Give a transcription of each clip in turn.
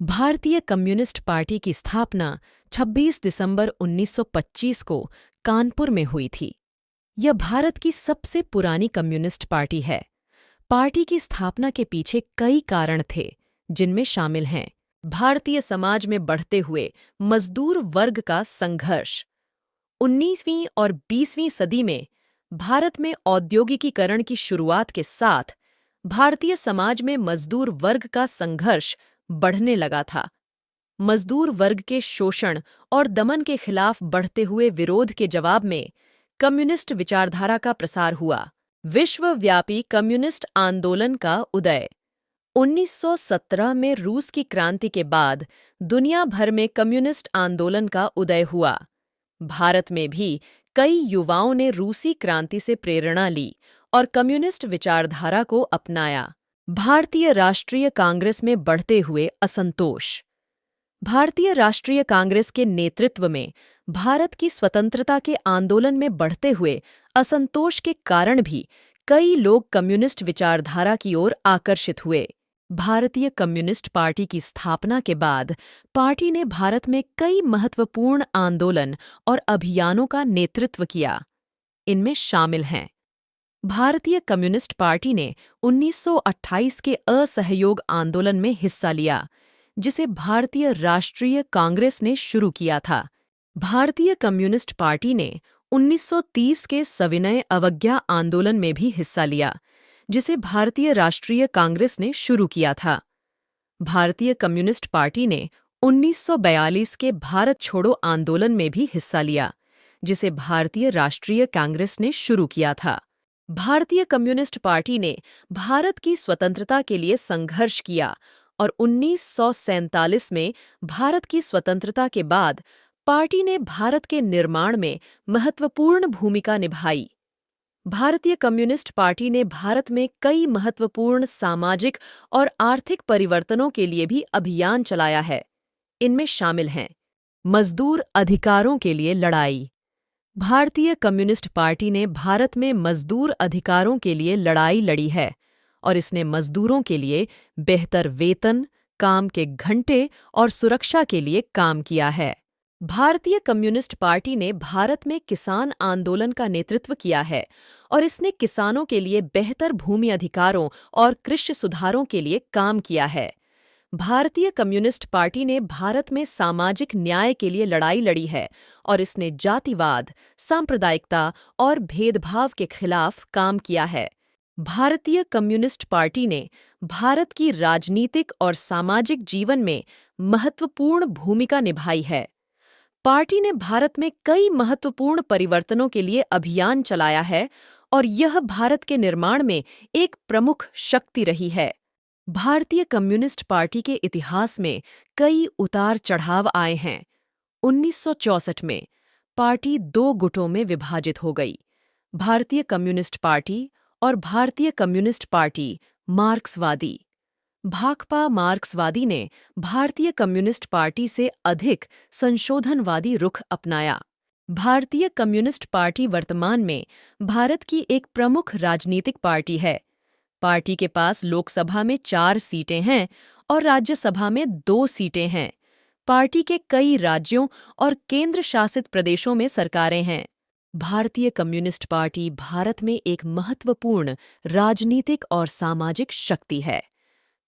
भारतीय communist party की स्थापना 26 दिसंबर 1925 को कानपुर में हुई थी। यह भारत की सबसे पुरानी कम्युनिस्ट पार्टी है। पार्टी की स्थापना के पीछे कई कारण थे, जिनमें शामिल हैं भारतीय समाज में बढ़ते हुए मजदूर वर्ग का संघर्ष। 19वीं और 20वीं सदी में भारत में औद्योगिकीकरण की शुरुआत के साथ भारतीय समाज में मजदूर वर्ग का संघर्ष बढ़ने लगा था। मजदूर वर्ग के शोषण और दमन के खिलाफ बढ़ते हुए विरोध के जवाब में कम्युनिस्ट विचारधारा का प्रसार हुआ। विश्वव्यापी कम्युनिस्ट आंदोलन का उदय 1917 में रूस की क्रांति के बाद दुनिया भर में कम्युनिस्ट आंदोलन का उदय हुआ। भारत में भी कई युवाओं ने रूसी क्रांति से प्रेरणा ली और कम्युनिस्ट विचारधारा को अपनाया। भारतीय राष्ट्रीय कांग्रेस में बढ़ते हुए असंतोष। भारतीय राष्ट्रीय कांग्रेस के नेतृत्व में भारत की स्वतंत्रता के आंदोलन में बढ़ते हुए असंतोष के कारण भी कई लोग कम्युनिस्ट विचारधारा की ओर आकर्षित हुए। भारतीय कम्युनिस्ट पार्टी की स्थापना के बाद पार्टी ने भारत में कई महत्वपूर्ण आंदोलन और अभियानों का नेतृत्व किया। इनमें शामिल हैं भारतीय कम्युनिस्ट पार्टी ने 1928 के असहयोग आंदोलन में हिस्सा लिया, जिसे भारतीय राष्ट्रीय कांग्रेस ने शुरू किया था। भारतीय कम्युनिस्ट पार्टी ने 1930 के सविनय अवज्ञा आंदोलन में भी हिस्सा लिया, जिसे भारतीय राष्ट्रीय कांग्रेस ने शुरू किया था। भारतीय कम्युनिस्ट पार्टी ने 1942 के भारत छोड़ो आंदोलन में भी हिस्सा लिया, जिसे भारतीय राष्ट्रीय कांग्रेस ने शुरू किया था। भारतीय कम्युनिस्ट पार्टी ने भारत की स्वतंत्रता के लिए संघर्ष किया और 1947 में भारत की स्वतंत्रता के बाद पार्टी ने भारत के निर्माण में महत्वपूर्ण भूमिका निभाई। भारतीय कम्युनिस्ट पार्टी ने भारत में कई महत्वपूर्ण सामाजिक और आर्थिक परिवर्तनों के लिए भी अभियान चलाया है। इनमें शामिल हैं मजदूर अधिकारों के लिए लड़ाई। भारतीय कम्युनिस्ट पार्टी ने भारत में मजदूर अधिकारों के लिए लड़ाई लड़ी है और इसने मजदूरों के लिए बेहतर वेतन, काम के घंटे और सुरक्षा के लिए काम किया है। भारतीय कम्युनिस्ट पार्टी ने भारत में किसान आंदोलन का नेतृत्व किया है और इसने किसानों के लिए बेहतर भूमि अधिकारों और कृषि सुधारों के लिए काम किया है। भारतीय कम्युनिस्ट पार्टी ने भारत में सामाजिक न्याय के लिए लड़ाई लड़ी है और इसने जातिवाद, सांप्रदायिकता और भेदभाव के खिलाफ काम किया है। भारतीय कम्युनिस्ट पार्टी ने भारत की राजनीतिक और सामाजिक जीवन में महत्वपूर्ण भूमिका निभाई है। पार्टी ने भारत में कई महत्वपूर्ण परिवर्तनों के लिए अभियान चलाया है और यह भारत के निर्माण में एक प्रमुख शक्ति रही है। भारतीय कम्युनिस्ट पार्टी के इतिहास में कई उतार चढ़ाव आए हैं। 1964 में पार्टी दो गुटों में विभाजित हो गई, भारतीय कम्युनिस्ट पार्टी और भारतीय कम्युनिस्ट पार्टी मार्क्सवादी। भाकपा मार्क्सवादी ने भारतीय कम्युनिस्ट पार्टी से अधिक संशोधनवादी रुख अपनाया। भारतीय कम्युनिस्ट पार्टी वर्तमान में भारत की एक प्रमुख राजनीतिक पार्टी है। पार्टी के पास लोकसभा में 4 सीटें हैं और राज्यसभा में 2 सीटें हैं। पार्टी के कई राज्यों और केंद्र शासित प्रदेशों में सरकारें हैं। भारतीय कम्युनिस्ट पार्टी भारत में एक महत्वपूर्ण राजनीतिक और सामाजिक शक्ति है।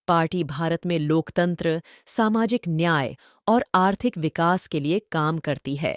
पार्टी भारत में लोकतंत्र, सामाजिक न्याय और आर्थिक विकास के लिए काम करती है।